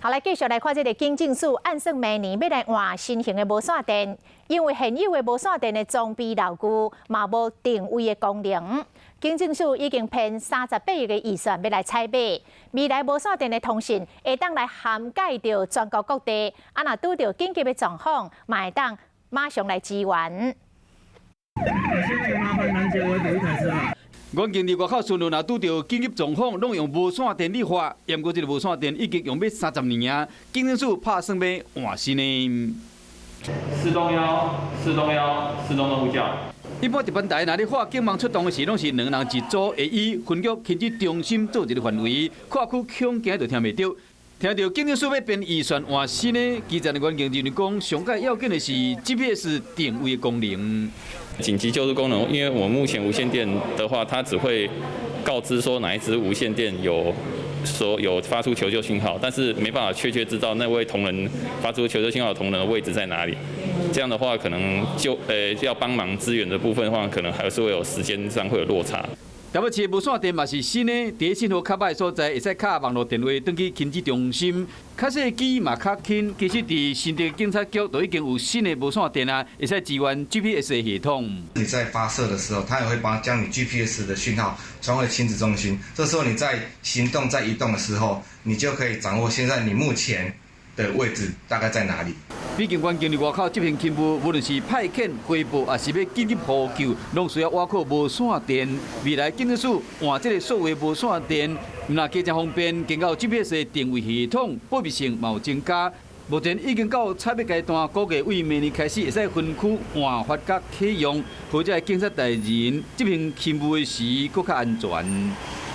好，来继续来看这个警政署按算明年要来换新型的无线电，因为现有的无线电的装备老旧，嘛无定位的功能。警政署已经骗38亿的预算要来采买，未来无线电的通讯会当来涵盖到全国各地，若拄到紧急的状况，嘛会当马上来支援。现在麻烦南姐，我有一台车啊。 阮经历外口巡逻，若拄到紧急状况，拢用无线电立法。不过，这个无线电已经用要30年啊。警政署拍算要换新的。4东1、4东1、4东东呼叫。一般值班台若咧发警网出动的时，拢是2人一组，会以分局牵制中心做一个范围，跨区恐惊就听袂到。听到警政署要编预算换新的，基层的员工人员讲，上界要紧的是 GPS 定位的功能。 紧急救助功能，因为我们目前无线电的话，它只会告知说哪一支无线电有发出求救信号，但是没办法确切知道那位同仁发出求救信号的同仁的位置在哪里。这样的话，可能要帮忙支援的部分的话，可能还是会有时间上会有落差。 台北市无线电嘛是新的，伫信号较歹所在，会使卡网络电话登去牵制中心。卡细机嘛较轻，其实伫新竹警察局都已经有新的无线电啊，会使支援 GPS 的系统。你在发射的时候，它也会将你 GPS 的讯号传回亲子中心。这时候你在行动、在移动的时候，你就可以掌握现在你目前的位置大概在哪里。 毕竟，阮经历外口执行勤务，无论是派遣、回报，还是要紧急呼救，拢需要挖靠无线电。未来警政署换这个所谓无线电，若加加方便，经过 GPS 的定位系统，保密性嘛有增加。目前已经到采买阶段，估计为明年开始会使分区换发甲启用，或者警察代人执行勤务的时，更较安全。